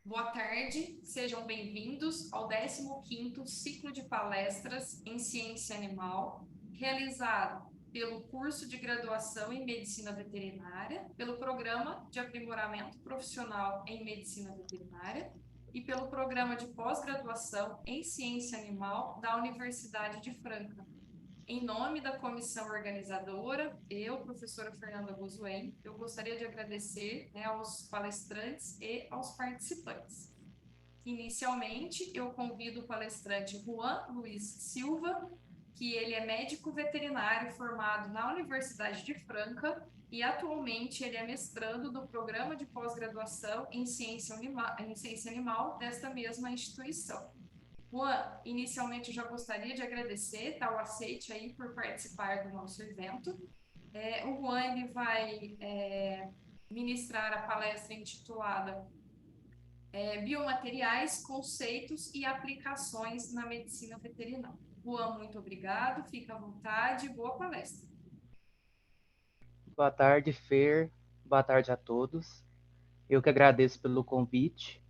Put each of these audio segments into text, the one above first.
Boa tarde, sejam bem-vindos ao 15º ciclo de palestras em Ciência Animal, realizado pelo curso de graduação em Medicina Veterinária, pelo Programa de Aprimoramento Profissional em Medicina Veterinária e pelo Programa de Pós-Graduação em Ciência Animal da Universidade de Franca. Em nome da comissão organizadora, eu, professora Fernanda Guzuen, eu gostaria de agradecer, aos palestrantes e aos participantes. Inicialmente, eu convido o palestrante Juan Luiz Silva, que ele é médico veterinário formado na Universidade de Franca e atualmente ele é mestrando do programa de pós-graduação em ciência animal desta mesma instituição. Juan, inicialmente eu já gostaria de agradecer, o aceite aí por participar do nosso evento. O Juan ele vai ministrar a palestra intitulada Biomateriais, Conceitos e Aplicações na Medicina Veterinária. Juan, muito obrigado, fica à vontade, boa palestra. Boa tarde, Fer. Boa tarde a todos. Eu que agradeço pelo convite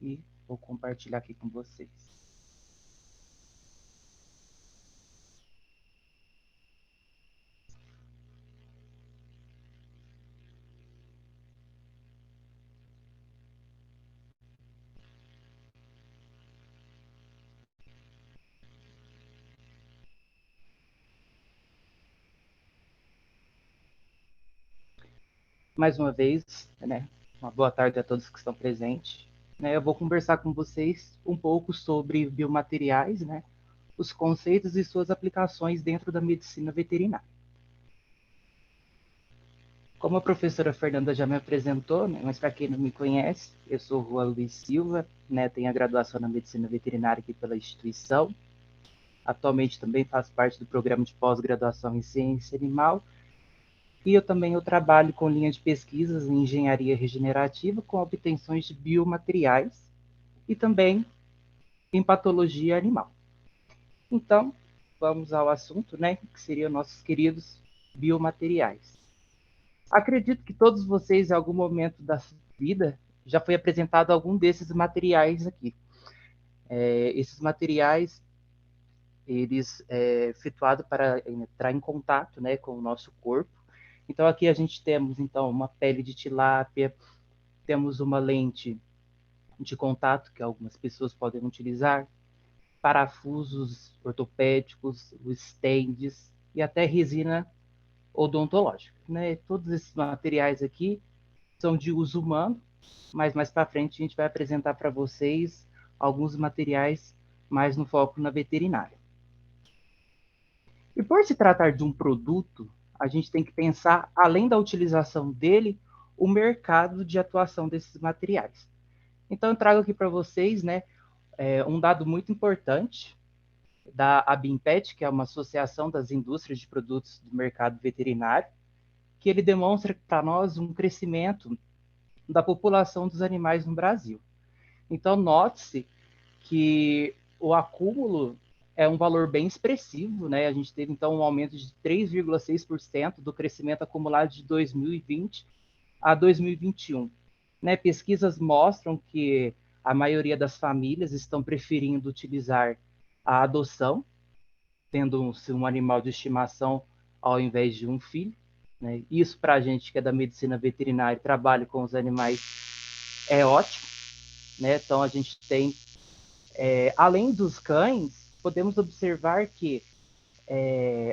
e vou compartilhar aqui com vocês. Mais uma vez, uma boa tarde a todos que estão presentes. Eu vou conversar com vocês um pouco sobre biomateriais, os conceitos e suas aplicações dentro da medicina veterinária. Como a professora Fernanda já me apresentou, mas para quem não me conhece, eu sou Juan Luiz Silva, tenho a graduação na medicina veterinária aqui pela instituição. Atualmente também faço parte do programa de pós-graduação em ciência animal e eu trabalho com linha de pesquisas em engenharia regenerativa com obtenções de biomateriais e também em patologia animal. Então, vamos ao assunto, que seriam nossos queridos biomateriais. Acredito que todos vocês, em algum momento da vida, já foi apresentado algum desses materiais aqui. Esses materiais eles efetuados para entrar em contato, com o nosso corpo. Então aqui a gente temos então uma pele de tilápia, temos uma lente de contato que algumas pessoas podem utilizar, parafusos ortopédicos, os stands e até resina odontológica, Todos esses materiais aqui são de uso humano, mas mais para frente a gente vai apresentar para vocês alguns materiais mais no foco na veterinária. E por se tratar de um produto, a gente tem que pensar, além da utilização dele, o mercado de atuação desses materiais. Então, eu trago aqui para vocês um dado muito importante da ABIMPET, que é uma associação das indústrias de produtos do mercado veterinário, que ele demonstra para nós um crescimento da população dos animais no Brasil. Então, note-se que o acúmulo é um valor bem expressivo, A gente teve, então, um aumento de 3,6% do crescimento acumulado de 2020 a 2021. Pesquisas mostram que a maioria das famílias estão preferindo utilizar a adoção, tendo um animal de estimação ao invés de um filho. Isso, para a gente que é da medicina veterinária e trabalha com os animais, é ótimo. Então, a gente tem além dos cães, podemos observar que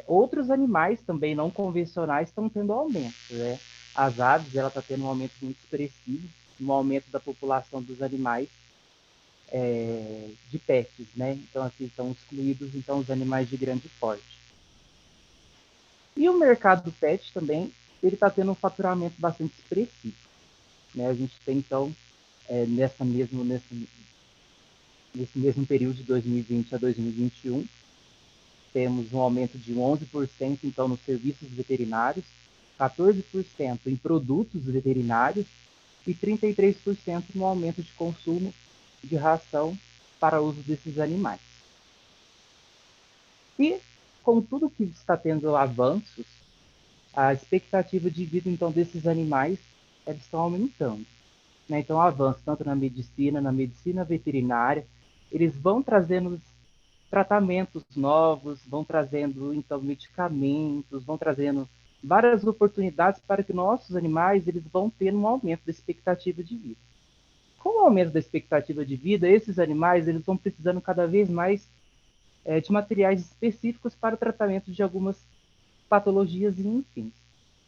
outros animais também não convencionais estão tendo aumento. As aves, ela está tendo um aumento muito expressivo, um aumento da população dos animais de pets, Então, aqui estão excluídos então, os animais de grande porte. E o mercado do pet também, ele está tendo um faturamento bastante expressivo. A gente tem, então, nesse mesmo período de 2020 a 2021, temos um aumento de 11% então nos serviços veterinários, 14% em produtos veterinários e 33% no aumento de consumo de ração para uso desses animais. E com tudo que está tendo avanços, a expectativa de vida então desses animais eles estão aumentando. né? Então, o avanço tanto na medicina veterinária, eles vão trazendo tratamentos novos, vão trazendo então medicamentos, vão trazendo várias oportunidades para que nossos animais eles vão ter um aumento da expectativa de vida. Com o aumento da expectativa de vida, esses animais eles vão precisando cada vez mais de materiais específicos para o tratamento de algumas patologias e enfim.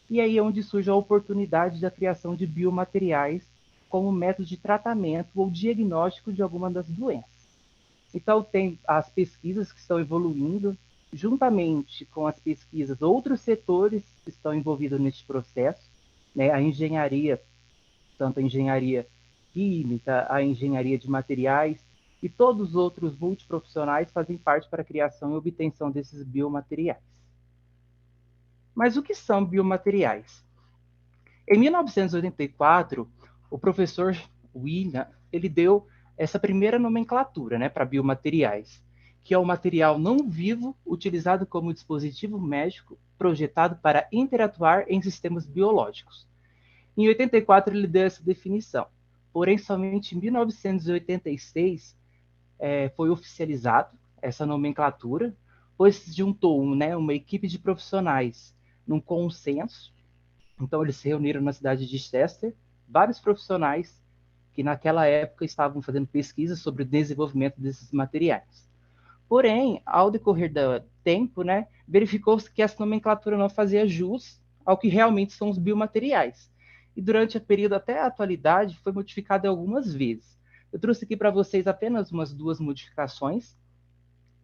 E aí é onde surge a oportunidade da criação de biomateriais como método de tratamento ou diagnóstico de alguma das doenças. Então, tem as pesquisas que estão evoluindo, juntamente com as pesquisas, outros setores estão envolvidos neste processo, né? A engenharia, tanto a engenharia química, a engenharia de materiais e todos os outros multiprofissionais fazem parte para a criação e obtenção desses biomateriais. Mas o que são biomateriais? Em 1984, o professor William ele deu essa primeira nomenclatura, né, para biomateriais, que é o material não vivo utilizado como dispositivo médico projetado para interatuar em sistemas biológicos. Em 84 ele deu essa definição, porém somente em 1986 foi oficializado essa nomenclatura, pois se juntou uma equipe de profissionais num consenso. Então, eles se reuniram na cidade de Chester, vários profissionais que naquela época estavam fazendo pesquisas sobre o desenvolvimento desses materiais. Porém, ao decorrer do tempo, verificou-se que essa nomenclatura não fazia jus ao que realmente são os biomateriais. E durante o período até a atualidade foi modificada algumas vezes. Eu trouxe aqui para vocês apenas umas duas modificações,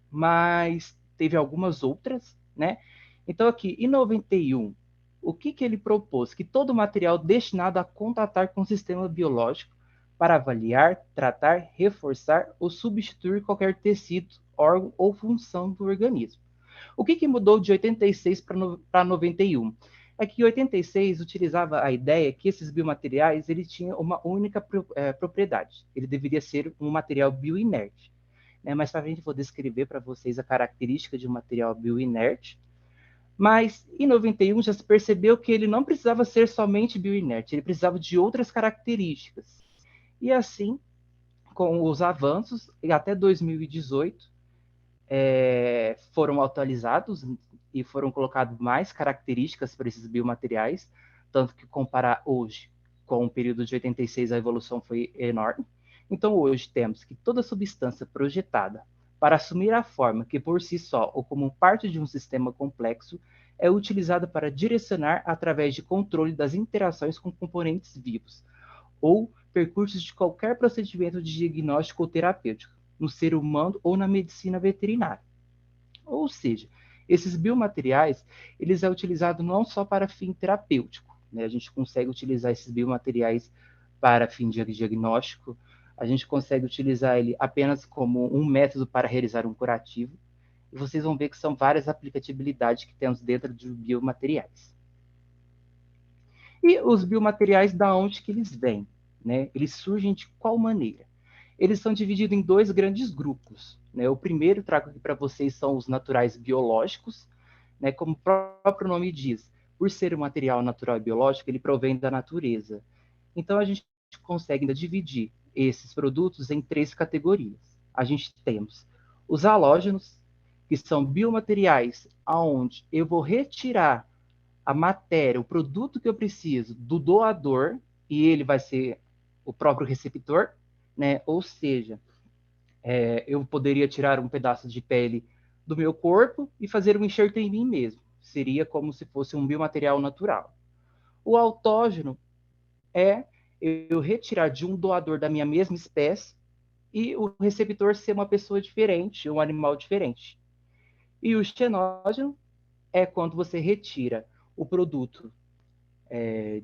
mas teve algumas outras, né? Então, aqui, em 91, o que ele propôs? Que todo material destinado a contatar com o sistema biológico para avaliar, tratar, reforçar ou substituir qualquer tecido, órgão ou função do organismo. O que mudou de 86 para 91? É que 86 utilizava a ideia que esses biomateriais ele tinha uma única propriedade. Ele deveria ser um material bioinerte. Mais para frente vou descrever para vocês a característica de um material bioinerte. Mas em 91 já se percebeu que ele não precisava ser somente bioinerte, ele precisava de outras características. E assim, com os avanços, até 2018, foram atualizados e foram colocadas mais características para esses biomateriais, tanto que comparar hoje com o período de 86, a evolução foi enorme. Então, hoje temos que toda substância projetada para assumir a forma que por si só ou como parte de um sistema complexo é utilizada para direcionar através de controle das interações com componentes vivos ou percursos de qualquer procedimento de diagnóstico ou terapêutico, no ser humano ou na medicina veterinária. Ou seja, esses biomateriais, eles é utilizado não só para fim terapêutico, né? A gente consegue utilizar esses biomateriais para fim de diagnóstico, a gente consegue utilizar ele apenas como um método para realizar um curativo, e vocês vão ver que são várias aplicabilidades que temos dentro de biomateriais. E os biomateriais, da onde que eles vêm? Né? Eles surgem de qual maneira? Eles são divididos em dois grandes grupos. Né? O primeiro, trago aqui para vocês, são os naturais biológicos, né? Como o próprio nome diz, por ser um material natural e biológico, ele provém da natureza. Então, a gente consegue ainda dividir esses produtos em três categorias. A gente temos os halógenos, que são biomateriais aonde eu vou retirar a matéria, o produto que eu preciso do doador, e ele vai ser o próprio receptor, né? Ou seja, eu poderia tirar um pedaço de pele do meu corpo e fazer um enxerto em mim mesmo. Seria como se fosse um biomaterial natural. O autógeno é eu retirar de um doador da minha mesma espécie e o receptor ser uma pessoa diferente, um animal diferente. E o xenógeno é quando você retira o produto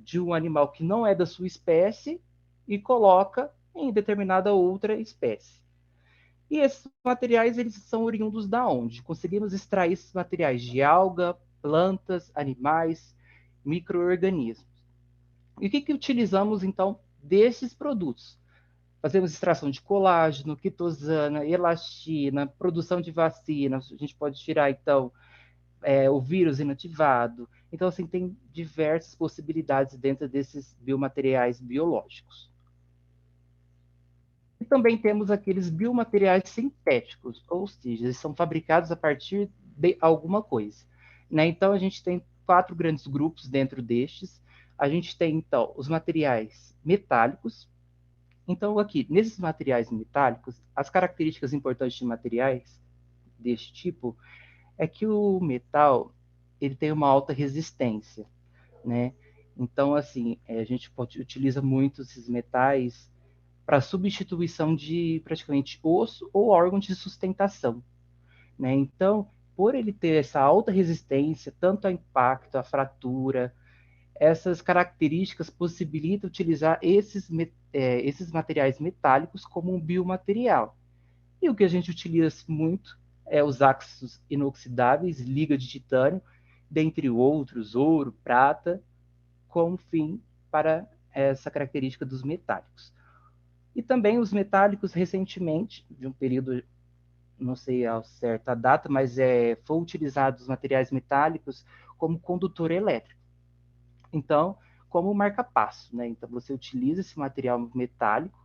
de um animal que não é da sua espécie e coloca em determinada outra espécie. E esses materiais, eles são oriundos da onde? Conseguimos extrair esses materiais de alga, plantas, animais, micro-organismos. E o que utilizamos, então, desses produtos? Fazemos extração de colágeno, quitosana, elastina, produção de vacinas. A gente pode tirar, então, o vírus inativado. Então, assim, tem diversas possibilidades dentro desses biomateriais biológicos. E também temos aqueles biomateriais sintéticos, ou seja, eles são fabricados a partir de alguma coisa. Né? Então, a gente tem 4 grandes grupos dentro destes. A gente tem, então, os materiais metálicos. Então, aqui, nesses materiais metálicos, as características importantes de materiais deste tipo é que o metal ele tem uma alta resistência, né? Então, assim, a gente utiliza muito esses metais para substituição de praticamente osso ou órgão de sustentação, né? Então, por ele ter essa alta resistência, tanto a impacto, a fratura, essas características possibilitam utilizar esses materiais metálicos como um biomaterial. E o que a gente utiliza muito é os aços inoxidáveis, liga de titânio, dentre outros, ouro, prata, como fim para essa característica dos metálicos. E também os metálicos, recentemente, de um período, não sei ao certo a data, mas foi utilizado os materiais metálicos como condutor elétrico. Então, como marca-passo, né? Então, você utiliza esse material metálico,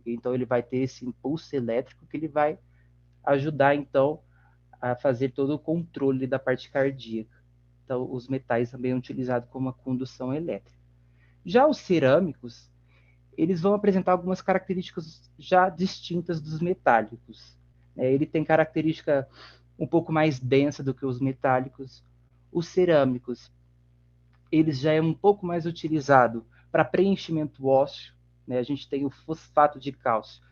então ele vai ter esse impulso elétrico que ele vai ajudar, então, a fazer todo o controle da parte cardíaca. Então, os metais também são utilizados como uma condução elétrica. Já os cerâmicos, eles vão apresentar algumas características já distintas dos metálicos. Ele tem característica um pouco mais densa do que os metálicos. Os cerâmicos, eles já é um pouco mais utilizado para preenchimento ósseo. Né? A gente tem o fosfato de cálcio,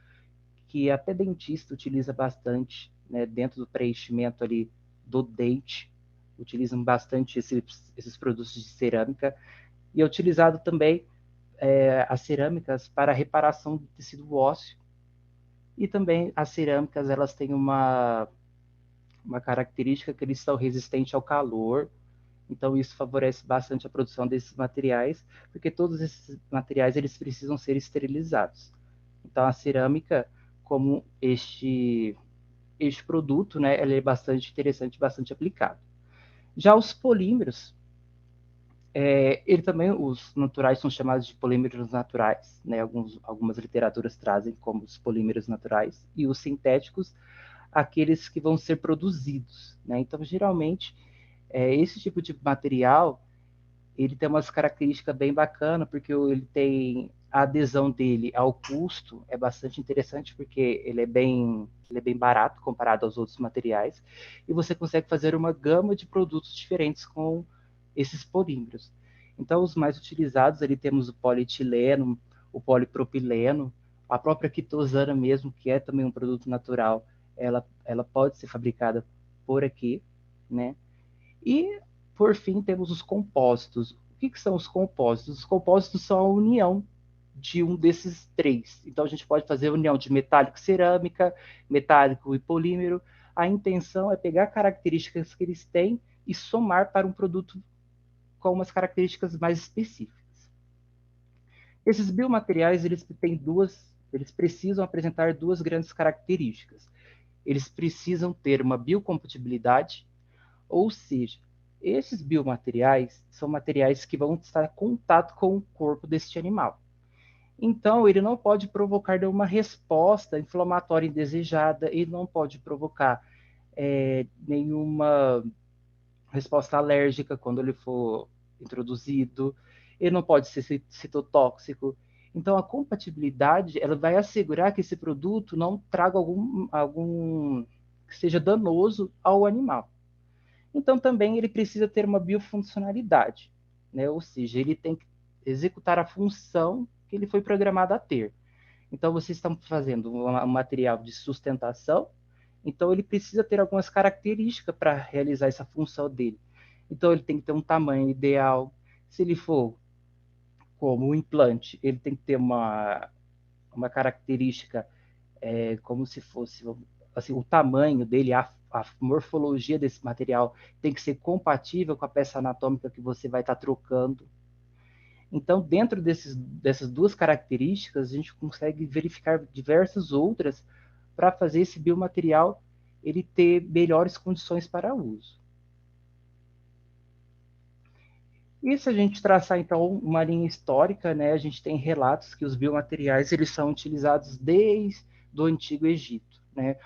que até dentista utiliza bastante, né? Dentro do preenchimento ali do dente, utilizam bastante esses produtos de cerâmica. E é utilizado também as cerâmicas para reparação do tecido ósseo. E também as cerâmicas, elas têm uma característica que eles são resistentes ao calor, então isso favorece bastante a produção desses materiais, porque todos esses materiais eles precisam ser esterilizados. Então a cerâmica, como este produto, né, ele é bastante interessante, bastante aplicado. Já os polímeros, ele também, os naturais são chamados de polímeros naturais, né? Algumas literaturas trazem como os polímeros naturais, e os sintéticos, aqueles que vão ser produzidos, né? Então, geralmente, esse tipo de material, ele tem umas características bem bacanas, porque ele tem a adesão dele ao custo, é bastante interessante, porque ele é bem barato comparado aos outros materiais, e você consegue fazer uma gama de produtos diferentes com esses polímeros. Então, os mais utilizados, ali temos o polietileno, o polipropileno, a própria quitosana mesmo, que é também um produto natural, ela pode ser fabricada por aqui, né? E, por fim, temos os compósitos. O que são os compósitos? Os compósitos são a união de um desses três. Então, a gente pode fazer a união de metálico e cerâmica, metálico e polímero. A intenção é pegar características que eles têm e somar para um produto com umas características mais específicas. Esses biomateriais, eles precisam apresentar duas grandes características. Eles precisam ter uma biocompatibilidade, ou seja, esses biomateriais são materiais que vão estar em contato com o corpo deste animal. Então, ele não pode provocar nenhuma resposta inflamatória indesejada, ele não pode provocar nenhuma resposta alérgica quando ele for introduzido, ele não pode ser citotóxico. Então, a compatibilidade ela vai assegurar que esse produto não traga algum que seja danoso ao animal. Então, também ele precisa ter uma biofuncionalidade, né? Ou seja, ele tem que executar a função que ele foi programado a ter. Então, vocês estão fazendo um material de sustentação, então ele precisa ter algumas características para realizar essa função dele. Então, ele tem que ter um tamanho ideal. Se ele for como um implante, ele tem que ter uma característica como se fosse assim, o tamanho dele, a morfologia desse material tem que ser compatível com a peça anatômica que você vai estar trocando. Então, dentro dessas duas características, a gente consegue verificar diversas outras para fazer esse biomaterial ele ter melhores condições para uso. E se a gente traçar, então, uma linha histórica, né, a gente tem relatos que os biomateriais eles são utilizados desde o Antigo Egito, né?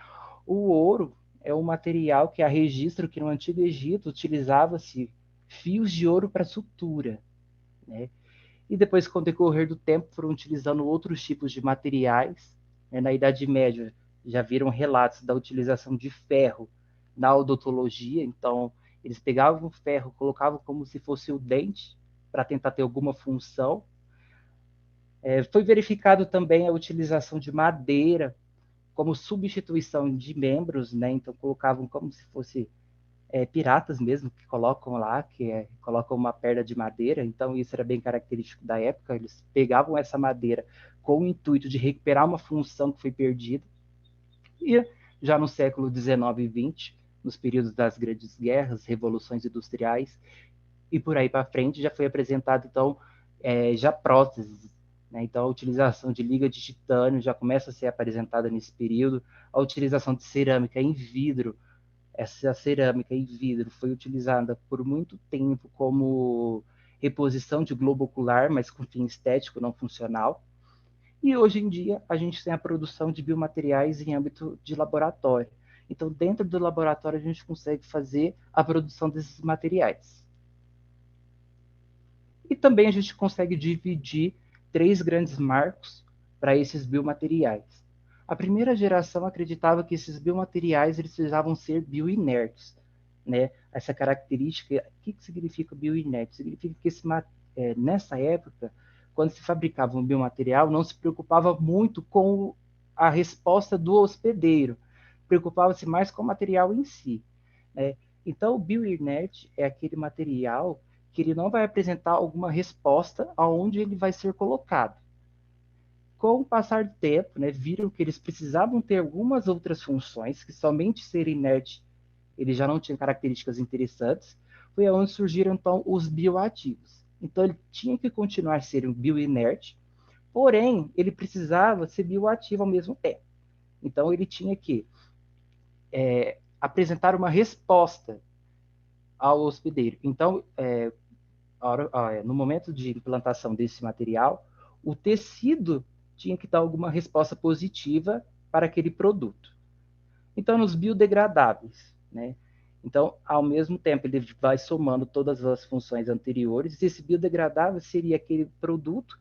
O ouro é um material que há registro que no Antigo Egito utilizava-se fios de ouro para sutura, né? E depois, com o decorrer do tempo, foram utilizando outros tipos de materiais, né? Na Idade Média, já viram relatos da utilização de ferro na odontologia. Então, eles pegavam o ferro, colocavam como se fosse o dente, para tentar ter alguma função. Foi verificado também a utilização de madeira como substituição de membros, né? Então, colocavam como se fosse piratas mesmo, que colocam lá, colocam uma perna de madeira. Então, isso era bem característico da época. Eles pegavam essa madeira com o intuito de recuperar uma função que foi perdida. E já no século XIX e XX, nos períodos das grandes guerras, revoluções industriais e por aí para frente, já foi apresentado, então, já próteses. Né? Então, a utilização de liga de titânio já começa a ser apresentada nesse período, a utilização de cerâmica em vidro. Essa cerâmica em vidro foi utilizada por muito tempo como reposição de globo ocular, mas com fim estético, não funcional. E hoje em dia a gente tem a produção de biomateriais em âmbito de laboratório. Então, dentro do laboratório, a gente consegue fazer a produção desses materiais. E também a gente consegue dividir três grandes marcos para esses biomateriais. A primeira geração acreditava que esses biomateriais eles precisavam ser bioinertes, né? Essa característica, o que significa bioinerte? Significa que nessa época, quando se fabricava um biomaterial, não se preocupava muito com a resposta do hospedeiro, preocupava-se mais com o material em si, né? Então, o bioinerte é aquele material que ele não vai apresentar alguma resposta aonde ele vai ser colocado. Com o passar do tempo, né, viram que eles precisavam ter algumas outras funções, que somente ser inerte ele já não tinha características interessantes, foi onde surgiram então os bioativos. Então ele tinha que continuar a ser um bioinerte, porém ele precisava ser bioativo ao mesmo tempo. Então ele tinha que apresentar uma resposta ao hospedeiro. Então, no momento de implantação desse material, o tecido tinha que dar alguma resposta positiva para aquele produto. Então, nos biodegradáveis, né? Então, ao mesmo tempo, ele vai somando todas as funções anteriores. Esse biodegradável seria aquele produto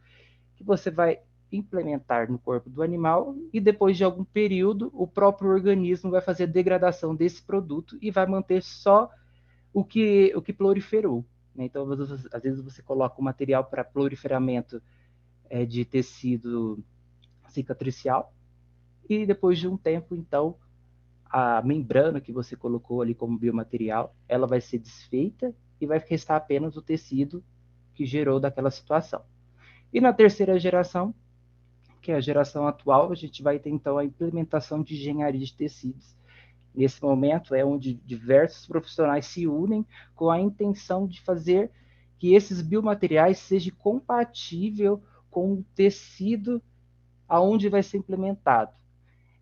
que você vai implementar no corpo do animal e depois de algum período, o próprio organismo vai fazer a degradação desse produto e vai manter só o que proliferou. Né? Então, às vezes você coloca o material para proliferamento de tecido cicatricial e depois de um tempo, então, a membrana que você colocou ali como biomaterial, ela vai ser desfeita e vai restar apenas o tecido que gerou daquela situação. E na terceira geração, que é a geração atual, a gente vai ter então a implementação de engenharia de tecidos. Nesse momento é onde diversos profissionais se unem com a intenção de fazer que esses biomateriais sejam compatíveis com o tecido aonde vai ser implementado.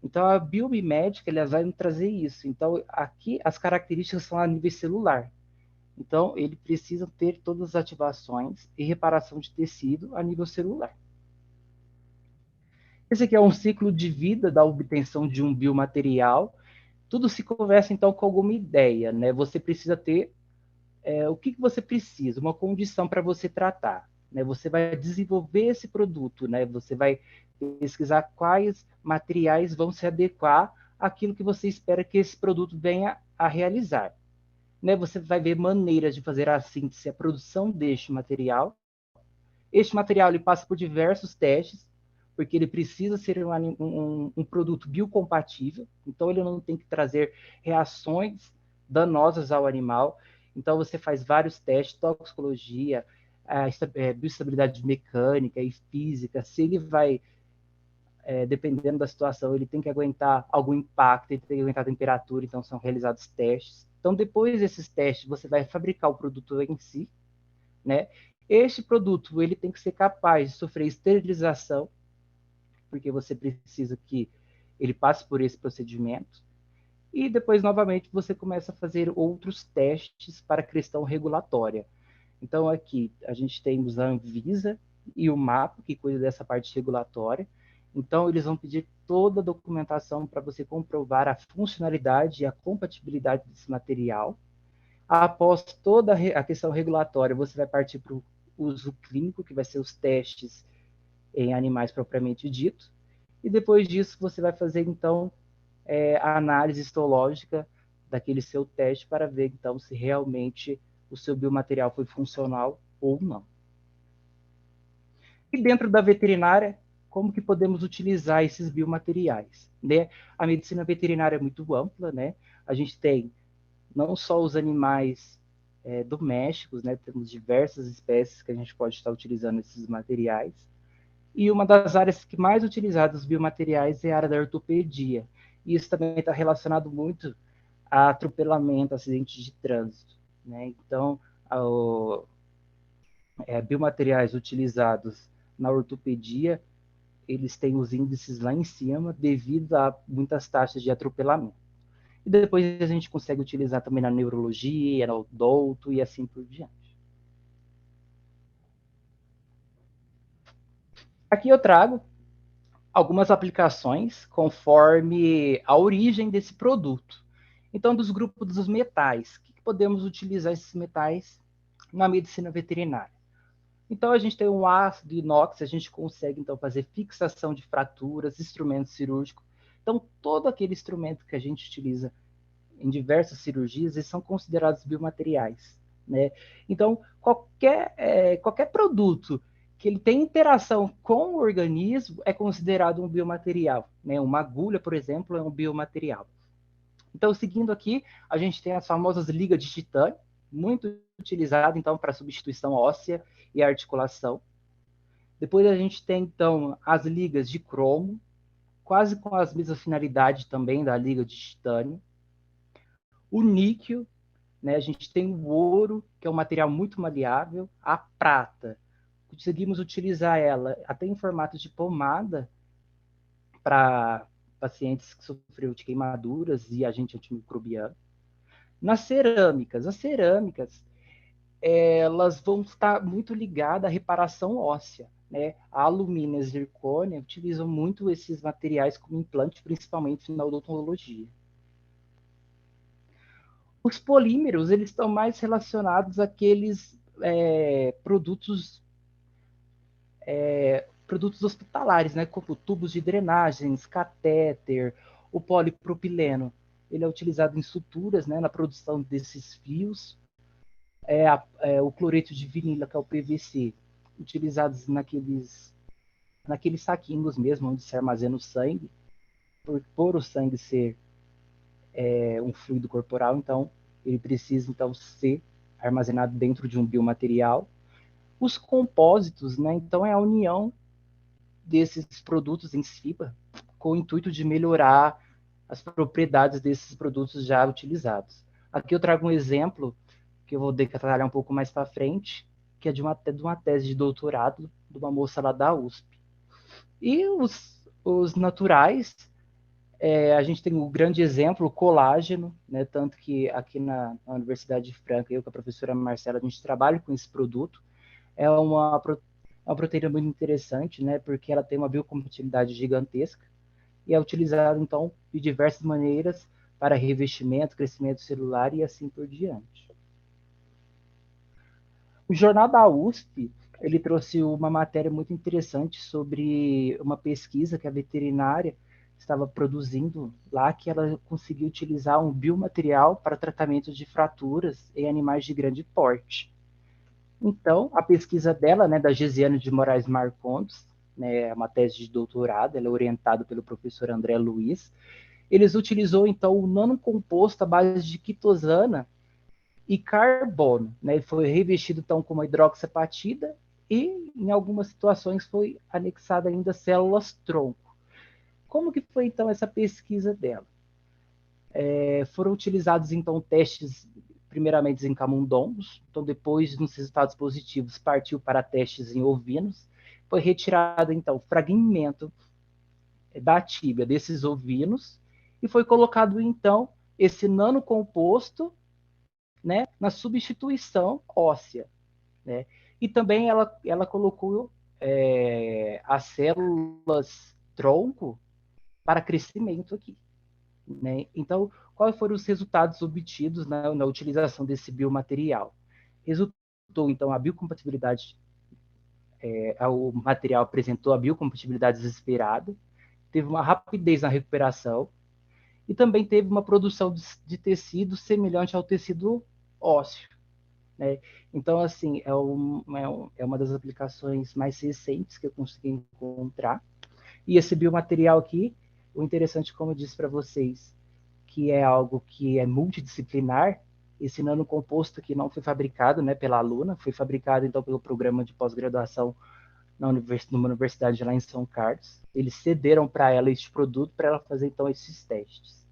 Então, a biomimética ela vai nos trazer isso. Então, aqui as características são a nível celular. Então, ele precisa ter todas as ativações e reparação de tecido a nível celular. Esse aqui é um ciclo de vida da obtenção de um biomaterial. Tudo se conversa, então, com alguma ideia, né? Você precisa ter o que você precisa, uma condição para você tratar. Né? Você vai desenvolver esse produto, né? Você vai pesquisar quais materiais vão se adequar àquilo que você espera que esse produto venha a realizar. Né? Você vai ver maneiras de fazer a síntese, a produção deste material. Este material ele passa por diversos testes, porque ele precisa ser um produto biocompatível, então ele não tem que trazer reações danosas ao animal. Então você faz vários testes, toxicologia, bioestabilidade mecânica e física, se ele vai, dependendo da situação, ele tem que aguentar algum impacto, ele tem que aguentar a temperatura, então são realizados testes. Então depois desses testes, você vai fabricar o produto em si, né? Este produto ele tem que ser capaz de sofrer esterilização, porque você precisa que ele passe por esse procedimento. E depois, novamente, você começa a fazer outros testes para a questão regulatória. Então, aqui a gente temos a Anvisa e o MAPA, que cuida dessa parte regulatória. Então, eles vão pedir toda a documentação para você comprovar a funcionalidade e a compatibilidade desse material. Após toda a questão regulatória, você vai partir para o uso clínico, que vai ser os testes em animais propriamente dito. E depois disso, você vai fazer, então, a análise histológica daquele seu teste para ver, então, se realmente o seu biomaterial foi funcional ou não. E dentro da veterinária, como que podemos utilizar esses biomateriais? Né? A medicina veterinária é muito ampla, né? A gente tem não só os animais domésticos, né? Temos diversas espécies que a gente pode estar utilizando esses materiais. E uma das áreas que mais utilizadas os biomateriais é a área da ortopedia. E isso também está relacionado muito a atropelamento, acidentes de trânsito. Né? Então, biomateriais utilizados na ortopedia, eles têm os índices lá em cima devido a muitas taxas de atropelamento. E depois a gente consegue utilizar também na neurologia, no odonto e assim por diante. Aqui eu trago algumas aplicações conforme a origem desse produto. Então, dos grupos dos metais, que podemos utilizar esses metais na medicina veterinária? Então, a gente tem um ácido inox, a gente consegue, então, fazer fixação de fraturas, instrumento cirúrgico. Então, todo aquele instrumento que a gente utiliza em diversas cirurgias, eles são considerados biomateriais. Né? Então, qualquer produto que ele tem interação com o organismo é considerado um biomaterial. Né? Uma agulha, por exemplo, é um biomaterial. Então, seguindo aqui, a gente tem as famosas ligas de titânio, muito utilizado, então, para substituição óssea e articulação. Depois a gente tem, então, as ligas de cromo, quase com as mesmas finalidades também da liga de titânio. O níquel, né? A gente tem o ouro, que é um material muito maleável, a prata. Conseguimos utilizar ela até em formato de pomada para pacientes que sofreram de queimaduras e agente antimicrobiano. Nas cerâmicas, as cerâmicas, elas vão estar muito ligadas à reparação óssea. Né? A alumínio e a zircônia utilizam muito esses materiais como implante, principalmente na odontologia. Os polímeros, eles estão mais relacionados àqueles produtos hospitalares, né, como tubos de drenagens, catéter, o polipropileno. Ele é utilizado em suturas, né, na produção desses fios. O cloreto de vinila, que é o PVC, utilizados naqueles saquinhos mesmo, onde se armazena o sangue, por o sangue ser um fluido corporal, então ele precisa então ser armazenado dentro de um biomaterial. Os compósitos, né, então é a união desses produtos em FIBA com o intuito de melhorar as propriedades desses produtos já utilizados. Aqui eu trago um exemplo que eu vou detalhar um pouco mais para frente, que é de uma tese de doutorado de uma moça lá da USP. E os naturais, a gente tem um grande exemplo, o colágeno, né? Tanto que aqui na Universidade de Franca, eu com a professora Marcela, a gente trabalha com esse produto. É uma proteína muito interessante, né? Porque ela tem uma biocompatibilidade gigantesca e é utilizada, então, de diversas maneiras para revestimento, crescimento celular e assim por diante. O Jornal da USP, ele trouxe uma matéria muito interessante sobre uma pesquisa que a veterinária estava produzindo lá, que ela conseguiu utilizar um biomaterial para tratamento de fraturas em animais de grande porte. Então, a pesquisa dela, né, da Gesiane de Moraes Marcondes, né, uma tese de doutorado, ela é orientada pelo professor André Luiz, eles utilizou, então, o nanocomposto à base de quitosana e carbono. Né? Ele foi revestido, então, com uma hidroxiapatita e, em algumas situações, foi anexada ainda células-tronco. Como que foi, então, essa pesquisa dela? Foram utilizados, então, testes primeiramente em camundongos, então depois, nos resultados positivos, partiu para testes em ovinos, foi retirado, então, fragmento da tíbia desses ovinos e foi colocado, então, esse nanocomposto, né, na substituição óssea. né? E também ela colocou as células tronco para crescimento aqui, né? Então, quais foram os resultados obtidos na utilização desse biomaterial? Resultou, então, a biocompatibilidade, o material apresentou a biocompatibilidade esperada, teve uma rapidez na recuperação e também teve uma produção de tecido semelhante ao tecido ósseo, né? Então, assim, é uma das aplicações mais recentes que eu consegui encontrar. E esse biomaterial aqui, o interessante, como eu disse para vocês, que é algo que é multidisciplinar, esse nanocomposto que não foi fabricado, né, pela aluna, foi fabricado, então, pelo programa de pós-graduação numa universidade lá em São Carlos. Eles cederam para ela este produto para ela fazer, então, esses testes.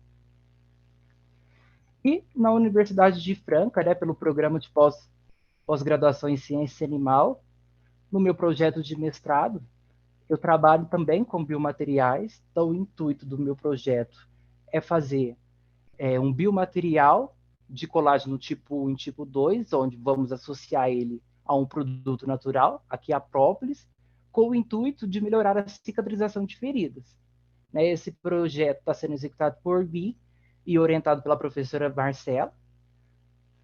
E na Universidade de Franca, né, pelo programa de pós-graduação em ciência animal, no meu projeto de mestrado, eu trabalho também com biomateriais, então o intuito do meu projeto é fazer um biomaterial de colágeno tipo 1 e tipo 2, onde vamos associar ele a um produto natural, aqui a própolis, com o intuito de melhorar a cicatrização de feridas. Né? Esse projeto está sendo executado por mim e orientado pela professora Marcela.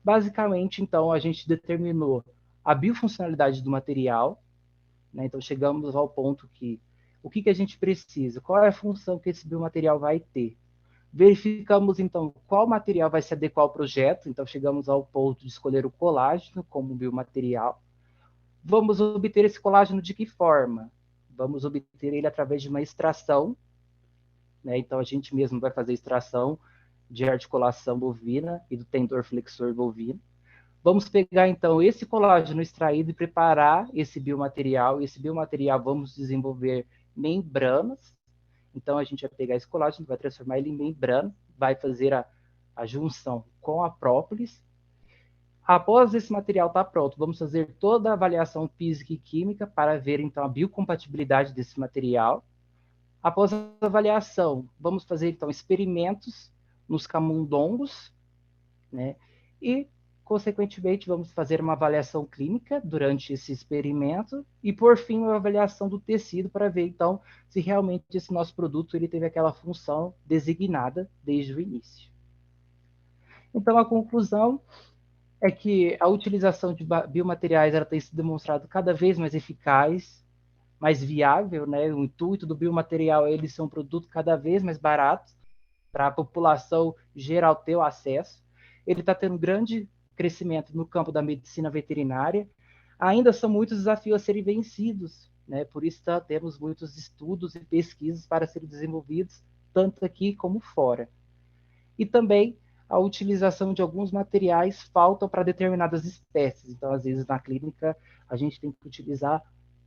Basicamente, então, a gente determinou a biofuncionalidade do material, né? Então, chegamos ao ponto que o que a gente precisa, qual é a função que esse biomaterial vai ter. Verificamos, então, qual material vai se adequar ao projeto, então chegamos ao ponto de escolher o colágeno como biomaterial. Vamos obter esse colágeno de que forma? Vamos obter ele através de uma extração, né? Então, a gente mesmo vai fazer extração de articulação bovina e do tendor flexor bovino. Vamos pegar, então, esse colágeno extraído e preparar esse biomaterial. Esse biomaterial vamos desenvolver membranas. Então, a gente vai pegar esse colágeno, vai transformar ele em membrana, vai fazer a junção com a própolis. Após esse material estar pronto, vamos fazer toda a avaliação física e química para ver, então, a biocompatibilidade desse material. Após a avaliação, vamos fazer, então, experimentos nos camundongos, né? E, consequentemente, vamos fazer uma avaliação clínica durante esse experimento e, por fim, uma avaliação do tecido para ver, então, se realmente esse nosso produto ele teve aquela função designada desde o início. Então, a conclusão é que a utilização de biomateriais ela tem se demonstrado cada vez mais eficaz, mais viável, né? O intuito do biomaterial é ele ser um produto cada vez mais barato para a população geral ter o acesso. Ele está tendo grande crescimento no campo da medicina veterinária. Ainda são muitos desafios a serem vencidos, né? Por isso temos muitos estudos e pesquisas para serem desenvolvidos, tanto aqui como fora. E também a utilização de alguns materiais faltam para determinadas espécies. Então, às vezes, na clínica, a gente tem que utilizar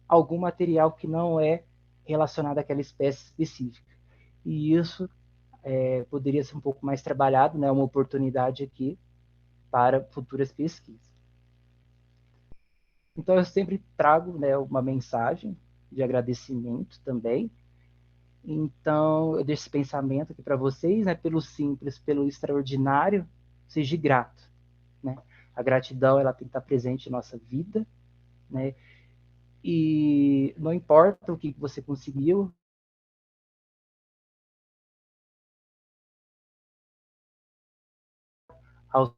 algum material que não é relacionado àquela espécie específica. E isso poderia ser um pouco mais trabalhado, né? Uma oportunidade aqui para futuras pesquisas. Então, eu sempre trago, né, uma mensagem de agradecimento também. Então, eu deixo esse pensamento aqui para vocês, né? Pelo simples, pelo extraordinário, seja grato, né? A gratidão, ela tem que estar presente em nossa vida, né? E não importa o que você conseguiu, aos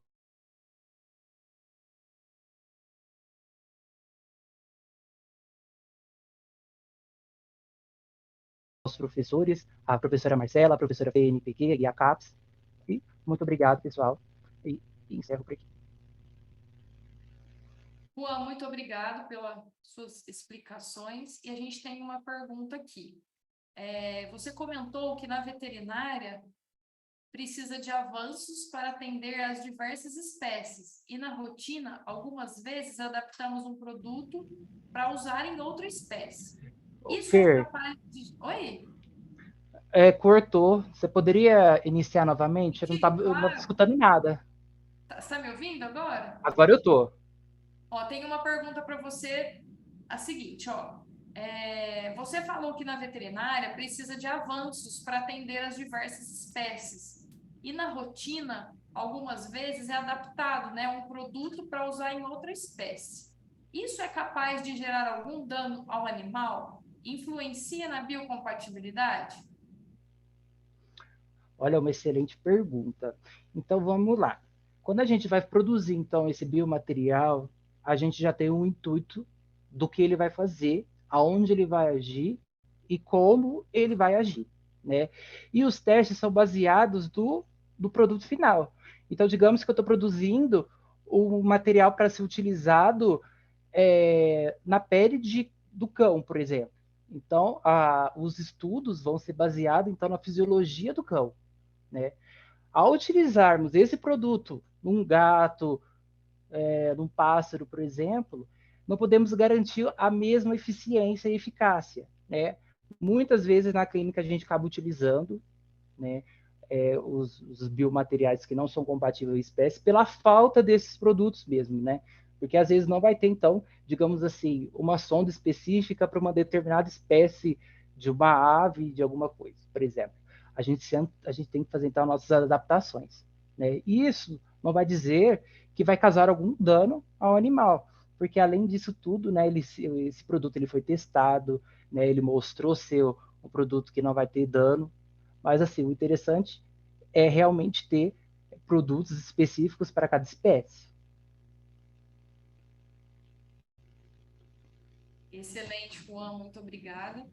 professores, a professora Marcela, a professora PNPq e a CAPES. E muito obrigado, pessoal. E encerro por aqui. Juan, muito obrigado pelas suas explicações. E a gente tem uma pergunta aqui. Você comentou que na veterinária precisa de avanços para atender às diversas espécies. E na rotina, algumas vezes adaptamos um produto para usar em outra espécie. Isso é Fer, capaz de... Oi? cortou. Você poderia iniciar novamente? Eu não Digo, estava claro. escutando nada. Tá me ouvindo agora? Agora eu tô. Ó, tem uma pergunta para você, a seguinte, ó. Você falou que na veterinária precisa de avanços para atender as diversas espécies. E na rotina, algumas vezes é adaptado, né, um produto para usar em outra espécie. isso é capaz de gerar algum dano ao animal? Influencia na biocompatibilidade? Olha, é uma excelente pergunta. Então vamos lá. Quando a gente vai produzir então esse biomaterial, a gente já tem um intuito do que ele vai fazer, aonde ele vai agir e como ele vai agir, né? E os testes são baseados do produto final. Então, digamos que eu estou produzindo o material para ser utilizado na pele do cão, por exemplo. Então, os estudos vão ser baseados então na fisiologia do cão, né? Ao utilizarmos esse produto num gato, num pássaro, por exemplo, não podemos garantir a mesma eficiência e eficácia, né? Muitas vezes na clínica a gente acaba utilizando, né, os biomateriais que não são compatíveis à espécie pela falta desses produtos mesmo, né? Porque às vezes não vai ter, então, digamos assim, uma sonda específica para uma determinada espécie de uma ave, de alguma coisa, por exemplo. A gente tem que fazer, então, nossas adaptações, né? E isso não vai dizer que vai causar algum dano ao animal, porque além disso tudo, né, esse produto ele foi testado, né, ele mostrou ser um produto que não vai ter dano, mas assim, o interessante é realmente ter produtos específicos para cada espécie. Excelente, Juan, muito obrigada.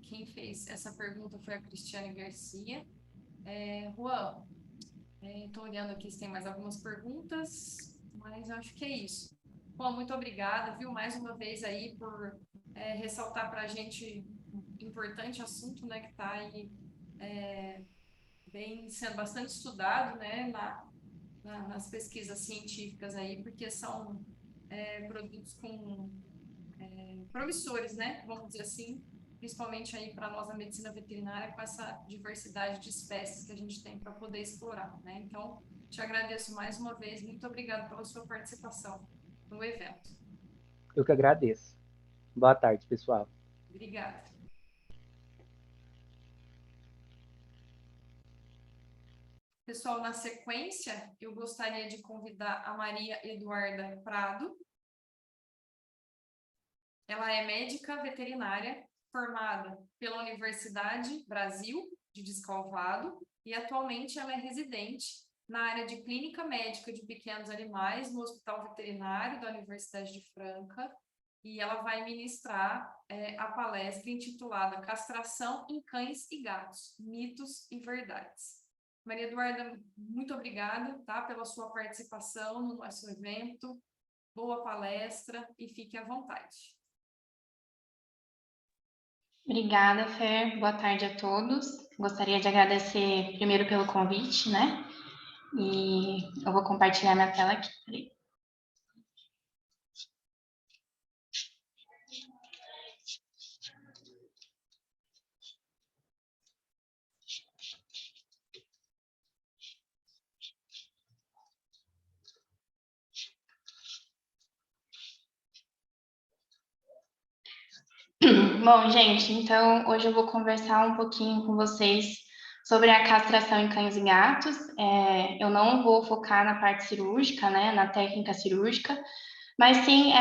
Quem fez essa pergunta foi a Cristiane Garcia. Juan, estou olhando aqui se tem mais algumas perguntas, mas acho que é isso. Juan, muito obrigada, viu, mais uma vez aí por ressaltar para a gente um importante assunto, né, que está aí bem sendo bastante estudado, né, nas pesquisas científicas aí, porque são produtos com promissores, né? Vamos dizer assim, principalmente aí para nós a medicina veterinária, com essa diversidade de espécies que a gente tem para poder explorar, né? Então, te agradeço mais uma vez, muito obrigada pela sua participação no evento. Eu que agradeço. Boa tarde, pessoal. Obrigada. Pessoal, na sequência, eu gostaria de convidar a Maria Eduarda Prado. Ela é médica veterinária formada pela Universidade Brasil de Descalvado e atualmente ela é residente na área de clínica médica de pequenos animais no Hospital Veterinário da Universidade de Franca e ela vai ministrar a palestra intitulada Castração em Cães e Gatos, Mitos e Verdades. Maria Eduarda, muito obrigada, tá, pela sua participação no nosso evento. Boa palestra e fique à vontade. Obrigada, Fer. Boa tarde a todos. Gostaria de agradecer primeiro pelo convite, né? E eu vou compartilhar minha tela aqui. Bom, gente, então hoje eu vou conversar um pouquinho com vocês sobre a castração em cães e gatos. Eu não vou focar na parte cirúrgica, né, na técnica cirúrgica, mas sim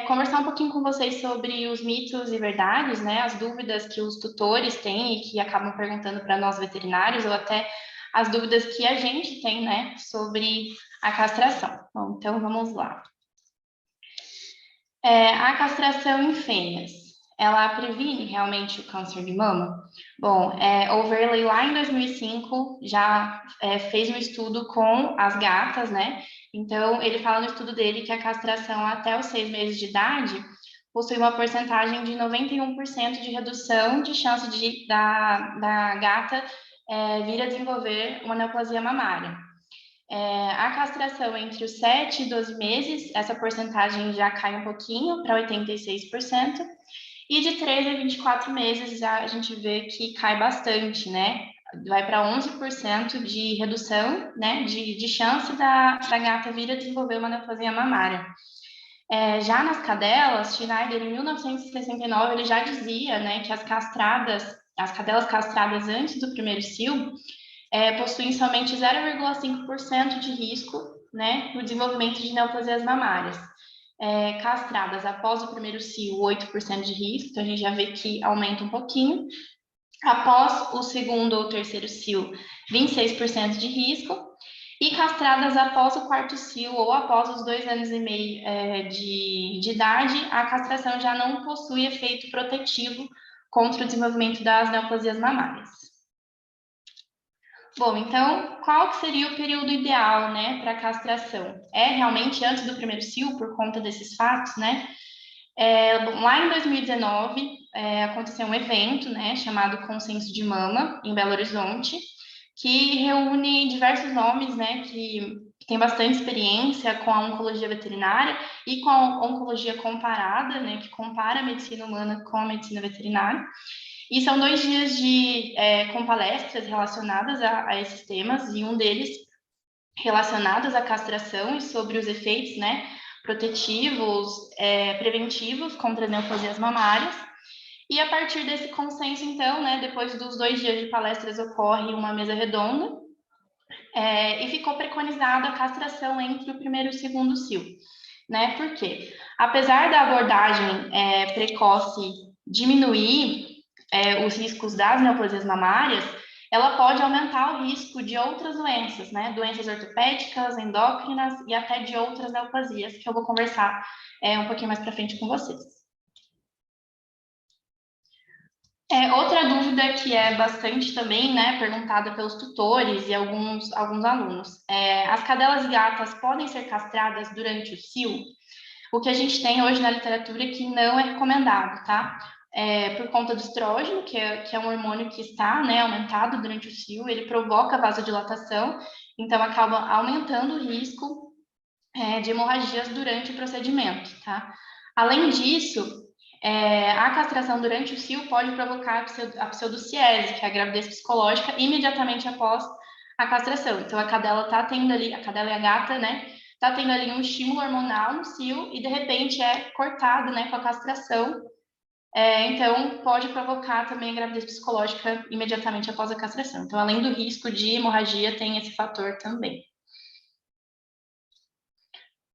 conversar um pouquinho com vocês sobre os mitos e verdades, né, as dúvidas que os tutores têm e que acabam perguntando para nós veterinários, ou até as dúvidas que a gente tem, né, sobre a castração. Bom, então vamos lá. A castração em fêmeas, ela previne realmente o câncer de mama? Bom, Overley lá em 2005 já fez um estudo com as gatas, né? Então, ele fala no estudo dele que a castração até os 6 meses de idade possui uma porcentagem de 91% de redução de chance da gata vir a desenvolver uma neoplasia mamária. A castração entre os 7 e 12 meses, essa porcentagem já cai um pouquinho para 86%, e de 13 a 24 meses a gente vê que cai bastante, né? Vai para 11% de redução, né, de chance da gata vir a desenvolver uma neoplasia mamária. Já nas cadelas, Schneider, em 1969, ele já dizia, né, que as cadelas castradas antes do primeiro cio, possuem somente 0,5% de risco, né, no desenvolvimento de neoplasias mamárias. castradas após o primeiro cio, 8% de risco, então a gente já vê que aumenta um pouquinho. Após o segundo ou terceiro cio, 26% de risco. E castradas após o quarto cio ou após os 2 anos e meio de idade, a castração já não possui efeito protetivo contra o desenvolvimento das neoplasias mamárias. Bom, então, qual que seria o período ideal, né, para castração? É realmente antes do primeiro cio, por conta desses fatos, né? Lá em 2019, aconteceu um evento, né, chamado Consenso de Mama, em Belo Horizonte, que reúne diversos nomes, né, que tem bastante experiência com a oncologia veterinária e com a oncologia comparada, né, que compara a medicina humana com a medicina veterinária. E são 2 dias com palestras relacionadas a esses temas, e um deles relacionados à castração e sobre os efeitos, né, protetivos, preventivos contra as neoplasias mamárias. E a partir desse consenso, então, né, depois dos 2 dias de palestras, ocorre uma mesa redonda, e ficou preconizada a castração entre o primeiro e o segundo cio, né? Por quê? Apesar da abordagem precoce diminuir os riscos das neoplasias mamárias, ela pode aumentar o risco de outras doenças, né? Doenças ortopédicas, endócrinas e até de outras neoplasias, que eu vou conversar um pouquinho mais para frente com vocês. Outra dúvida que é bastante também, né, perguntada pelos tutores e alguns alunos. As cadelas gatas podem ser castradas durante o cio? O que a gente tem hoje na literatura é que não é recomendado, tá? Por conta do estrógeno, que é um hormônio que está, né, aumentado durante o cio, ele provoca vasodilatação, então acaba aumentando o risco de hemorragias durante o procedimento, tá? Além disso, a castração durante o cio pode provocar a pseudociese, que é a gravidez psicológica, imediatamente após a castração. Então, a cadela tá tendo ali, a cadela e a gata, né, tá tendo ali um estímulo hormonal no cio e, de repente, é cortado, né, com a castração. Então, pode provocar também a gravidez psicológica imediatamente após a castração. Então, além do risco de hemorragia, tem esse fator também.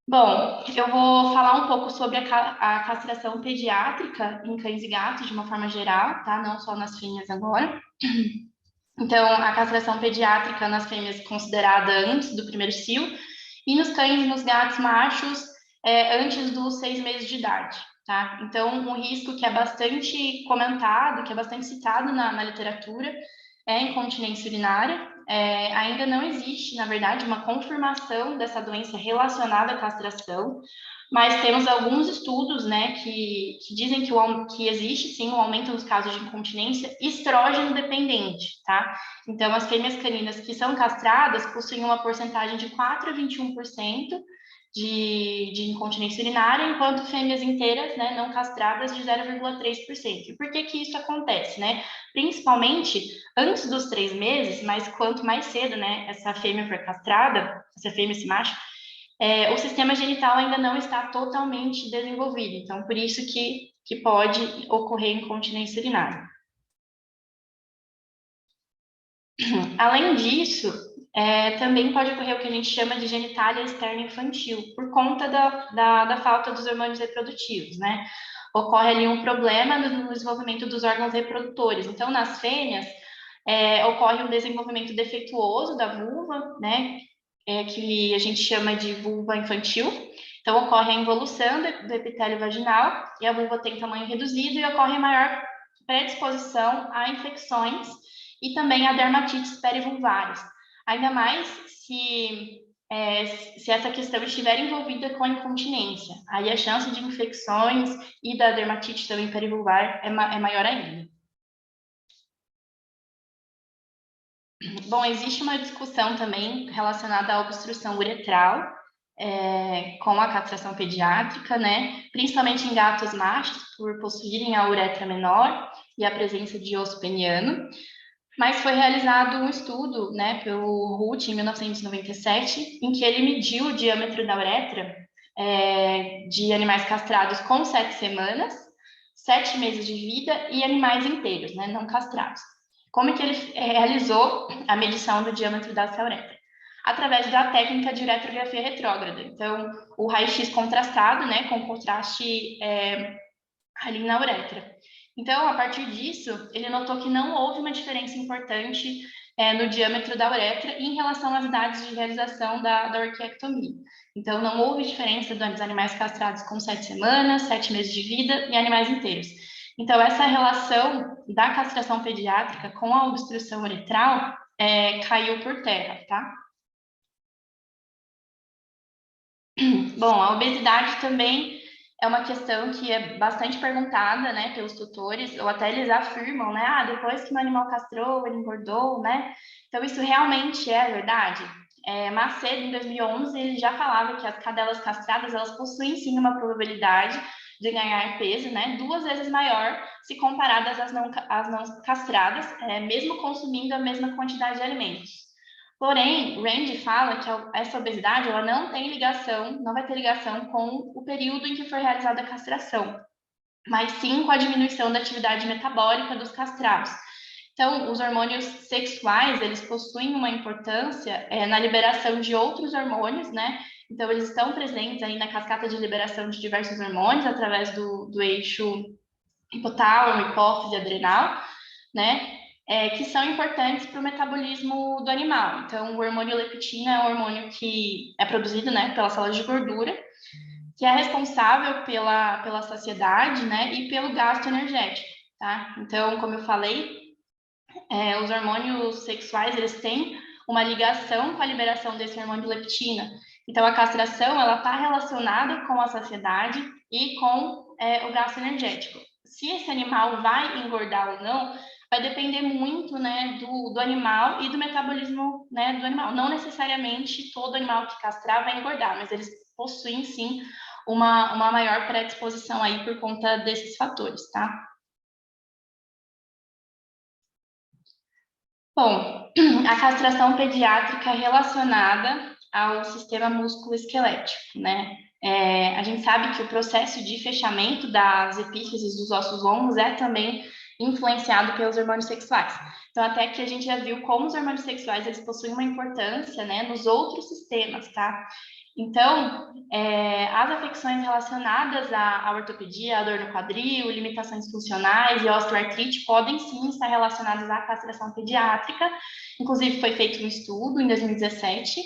Bom, eu vou falar um pouco sobre a castração pediátrica em cães e gatos, de uma forma geral, tá? Não só nas fêmeas agora. Então, a castração pediátrica nas fêmeas considerada antes do primeiro cio, e nos cães e nos gatos machos antes dos 6 meses de idade, tá? Então, um risco que é bastante comentado, que é bastante citado na literatura, é a incontinência urinária. Ainda não existe, na verdade, uma confirmação dessa doença relacionada à castração, mas temos alguns estudos, né, que dizem que existe, sim, um aumento nos casos de incontinência estrógeno dependente, tá? Então, as fêmeas caninas que são castradas possuem uma porcentagem de 4 a 21% de incontinência urinária, enquanto fêmeas inteiras, né, não castradas, de 0,3%. E por que isso acontece, né? Principalmente antes dos 3 meses, mas quanto mais cedo, né, essa fêmea for castrada, essa fêmea, esse macho, o sistema genital ainda não está totalmente desenvolvido. Então, por isso que pode ocorrer incontinência urinária. Além disso, também pode ocorrer o que a gente chama de genitália externa infantil, por conta da falta dos hormônios reprodutivos, né? Ocorre ali um problema no desenvolvimento dos órgãos reprodutores. Então, nas fêmeas, ocorre um desenvolvimento defeituoso da vulva, né? Que a gente chama de vulva infantil. Então, ocorre a involução do epitélio vaginal, e a vulva tem tamanho reduzido, e ocorre maior predisposição a infecções e também a dermatites perivulvares. Ainda mais se essa questão estiver envolvida com a incontinência. Aí a chance de infecções e da dermatite também perivulvar é maior ainda. Bom, existe uma discussão também relacionada à obstrução uretral com a castração pediátrica, né? Principalmente em gatos machos, por possuírem a uretra menor e a presença de osso peniano. Mas foi realizado um estudo, né, pelo Ruth, em 1997, em que ele mediu o diâmetro da uretra de animais castrados com 7 semanas, 7 meses de vida, e animais inteiros, né, não castrados. Como é que ele realizou a medição do diâmetro dessa uretra? através da técnica de uretrografia retrógrada. Então, o raio-x contrastado, né, com contraste ali na uretra. Então, a partir disso, ele notou que não houve uma diferença importante no diâmetro da uretra em relação às idades de realização da orquiectomia. Então, não houve diferença dos animais castrados com 7 semanas, 7 meses de vida e animais inteiros. Então, essa relação da castração pediátrica com a obstrução uretral caiu por terra, tá? Bom, a obesidade também é uma questão que é bastante perguntada, né, pelos tutores, ou até eles afirmam, né, depois que o animal castrou, ele engordou, né? Então, isso realmente é verdade? Macedo, em 2011, ele já falava que as cadelas castradas, elas possuem, sim, uma probabilidade de ganhar peso, né, 2 vezes maior se comparadas às não castradas, mesmo consumindo a mesma quantidade de alimentos. Porém, Rand fala que essa obesidade ela não vai ter ligação com o período em que foi realizada a castração, mas sim com a diminuição da atividade metabólica dos castrados. Então, os hormônios sexuais, eles possuem uma importância na liberação de outros hormônios, né? Então, eles estão presentes aí na cascata de liberação de diversos hormônios através do eixo hipotálamo, hipófise, adrenal, né? Que são importantes para o metabolismo do animal. Então, o hormônio leptina é um hormônio que é produzido, né, pelas células de gordura, que é responsável pela saciedade, né, e pelo gasto energético, tá? Então, como eu falei, os hormônios sexuais, eles têm uma ligação com a liberação desse hormônio leptina. Então, a castração, ela está relacionada com a saciedade e com o gasto energético. Se esse animal vai engordar ou não, vai depender muito, né, do animal e do metabolismo, né, do animal. Não necessariamente todo animal que castrar vai engordar, mas eles possuem, sim, uma maior predisposição aí por conta desses fatores, tá? Bom, a castração pediátrica relacionada ao sistema músculo-esquelético, né? A gente sabe que o processo de fechamento das epífises dos ossos longos é também influenciado pelos hormônios sexuais. Então, até que a gente já viu como os hormônios sexuais eles possuem uma importância, né, nos outros sistemas, tá? Então, as afecções relacionadas à ortopedia, à dor no quadril, limitações funcionais e osteoartrite podem sim estar relacionadas à castração pediátrica. Inclusive, foi feito um estudo em 2017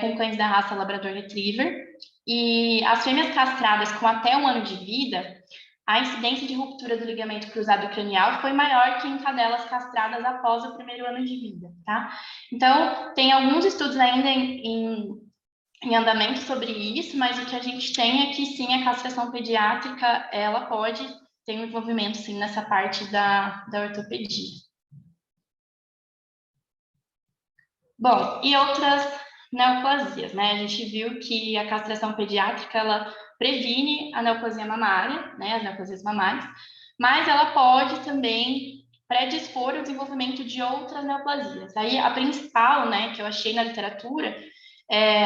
com cães da raça Labrador Retriever. E as fêmeas castradas com até 1 ano de vida, a incidência de ruptura do ligamento cruzado cranial foi maior que em cadelas castradas após o 1º ano de vida, tá? Então, tem alguns estudos ainda em andamento sobre isso, mas o que a gente tem é que sim, a castração pediátrica, ela pode ter um envolvimento sim nessa parte da ortopedia. Bom, e outras neoplasias, né? A gente viu que a castração pediátrica, ela previne a neoplasia mamária, né, as neoplasias mamárias, mas ela pode também predispor o desenvolvimento de outras neoplasias. Aí a principal, né, que eu achei na literatura,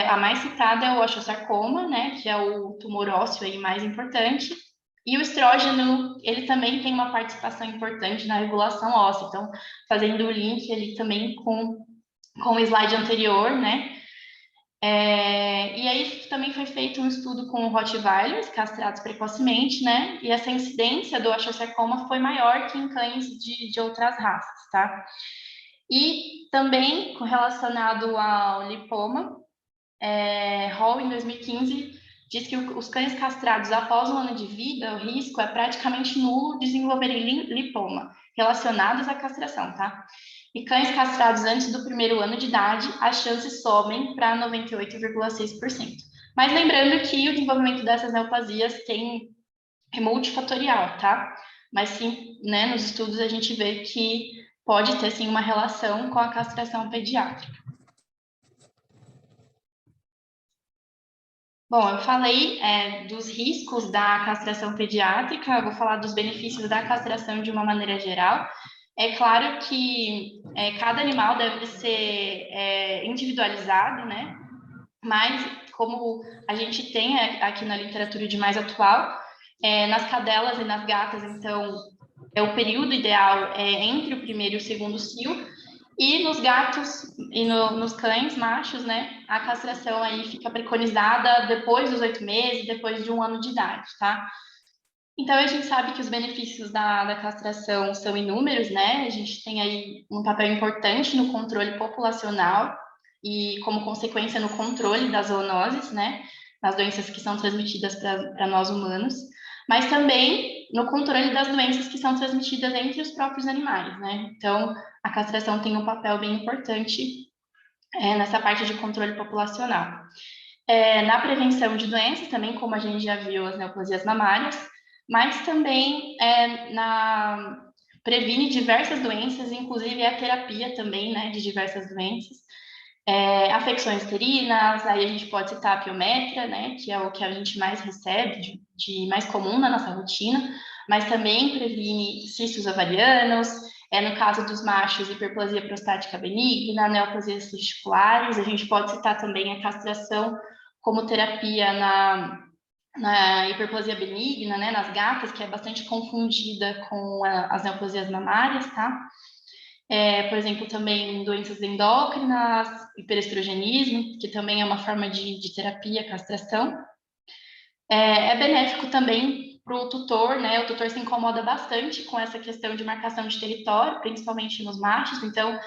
a mais citada é o osteosarcoma, né, que é o tumor ósseo aí mais importante, e o estrógeno, ele também tem uma participação importante na regulação óssea, então, fazendo o link ali também com o slide anterior, né, e aí também foi feito um estudo com Rottweilers castrados precocemente, né, e essa incidência do osteosarcoma foi maior que em cães de outras raças, tá? E também relacionado ao lipoma, Hall, em 2015, diz que os cães castrados após 1 ano de vida, o risco é praticamente nulo de desenvolverem lipoma relacionados à castração, tá? E cães castrados antes do 1º ano de idade, as chances sobem para 98,6%. Mas lembrando que o desenvolvimento dessas neoplasias é multifatorial, tá? Mas sim, né, nos estudos a gente vê que pode ter sim uma relação com a castração pediátrica. Bom, eu falei dos riscos da castração pediátrica, eu vou falar dos benefícios da castração de uma maneira geral. É claro que cada animal deve ser individualizado, né? Mas, como a gente tem aqui na literatura de mais atual, nas cadelas e nas gatas, então, o período ideal é entre o 1º e o 2º cio, E nos gatos e nos cães machos, né, a castração aí fica preconizada depois dos 8 meses, depois de 1 ano de idade, tá? Então, a gente sabe que os benefícios da castração são inúmeros, né? A gente tem aí um papel importante no controle populacional e, como consequência, no controle das zoonoses, né? Nas doenças que são transmitidas para nós humanos, mas também no controle das doenças que são transmitidas entre os próprios animais, né? Então, a castração tem um papel bem importante nessa parte de controle populacional. Na prevenção de doenças, também, como a gente já viu, as neoplasias mamárias, mas também previne diversas doenças, inclusive a terapia também, né, de diversas doenças. Afecções uterinas, aí a gente pode citar a piometra, né, que é o que a gente mais recebe, de mais comum na nossa rotina, mas também previne cistos ovarianos, no caso dos machos, hiperplasia prostática benigna, neoplasias testiculares, a gente pode citar também a castração como terapia na hiperplasia benigna, né, nas gatas, que é bastante confundida com as neoplasias mamárias, tá? Por exemplo, também doenças endócrinas, hiperestrogenismo, que também é uma forma de terapia, castração. É benéfico também para o tutor, né? O tutor se incomoda bastante com essa questão de marcação de território, principalmente nos machos, então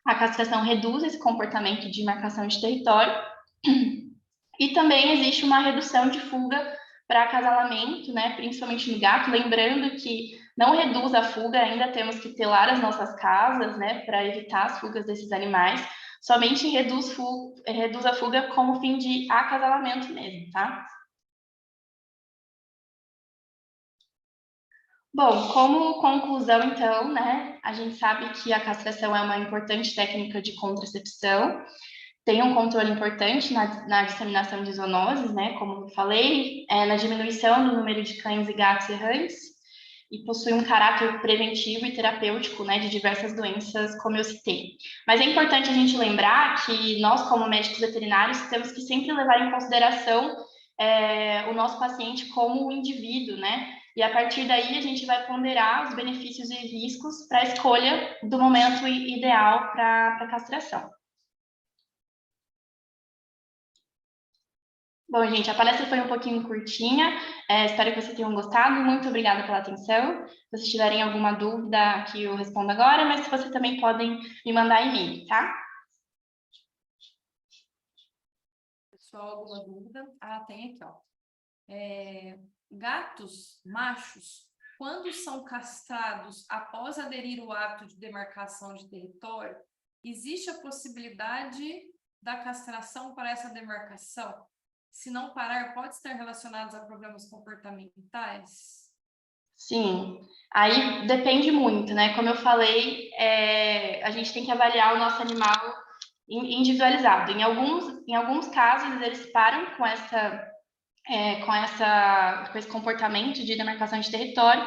a castração reduz esse comportamento de marcação de território. E também existe uma redução de fuga para acasalamento, né? Principalmente no gato, lembrando que não reduz a fuga, ainda temos que telar as nossas casas, né? Para evitar as fugas desses animais, somente reduz a fuga como fim de acasalamento mesmo, tá? Bom, como conclusão, então, né, a gente sabe que a castração é uma importante técnica de contracepção, tem um controle importante na disseminação de zoonoses, né, como eu falei, na diminuição do número de cães e gatos errantes, e possui um caráter preventivo e terapêutico, né, de diversas doenças, como eu citei. Mas é importante a gente lembrar que nós, como médicos veterinários, temos que sempre levar em consideração o nosso paciente como um indivíduo, né, e a partir daí a gente vai ponderar os benefícios e riscos para a escolha do momento ideal para a castração. Bom, gente, a palestra foi um pouquinho curtinha, espero que vocês tenham gostado, muito obrigada pela atenção. Se vocês tiverem alguma dúvida, aqui eu respondo agora, mas vocês também podem me mandar e-mail, tá? Pessoal, alguma dúvida? Tem aqui, ó. Gatos machos, quando são castrados após aderir o hábito de demarcação de território, existe a possibilidade da castração para essa demarcação? Se não parar, pode estar relacionado a problemas comportamentais? Sim, aí depende muito, né? Como eu falei, a gente tem que avaliar o nosso animal individualizado. Em alguns casos, eles param com esse comportamento de demarcação de território,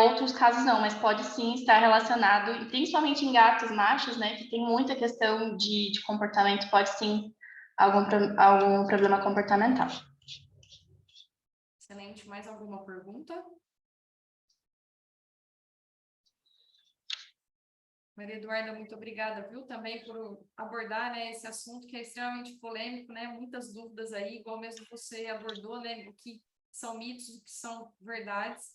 outros casos não, mas pode sim estar relacionado, principalmente em gatos machos, né, que tem muita questão de comportamento, pode sim algum problema comportamental. Excelente. Mais alguma pergunta? Maria Eduarda, muito obrigada, viu, também por abordar, né, esse assunto que é extremamente polêmico, né, muitas dúvidas aí, igual mesmo você abordou, né, o que são mitos, o que são verdades.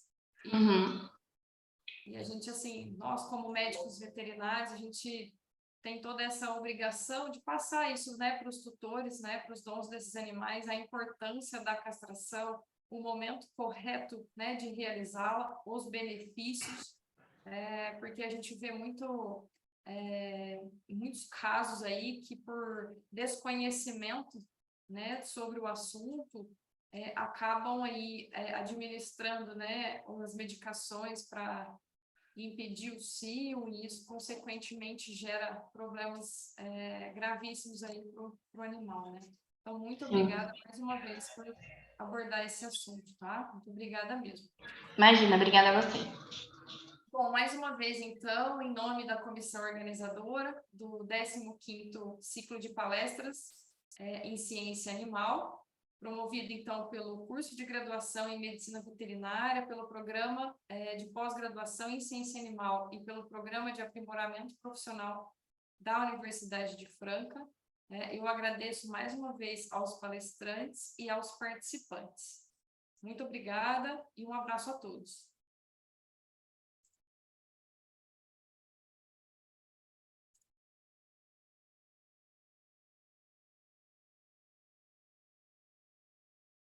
E a gente, assim, nós como médicos veterinários, a gente tem toda essa obrigação de passar isso, né, para os tutores, né, para os donos desses animais, a importância da castração, o momento correto, né, de realizá-la, os benefícios, porque a gente vê muitos casos aí que por desconhecimento, né, sobre o assunto, acabam aí administrando, né, as medicações para impedir o cio, e isso consequentemente gera problemas gravíssimos aí para o animal, né? Então, muito obrigada mais uma vez por abordar esse assunto, tá? Muito obrigada mesmo. Imagina, obrigada a você. Bom, mais uma vez, então, em nome da comissão organizadora do 15º ciclo de palestras em ciência animal, promovido, então, pelo curso de graduação em medicina veterinária, pelo programa de pós-graduação em ciência animal e pelo programa de aprimoramento profissional da Universidade de Franca. Eu agradeço mais uma vez aos palestrantes e aos participantes. Muito obrigada e um abraço a todos.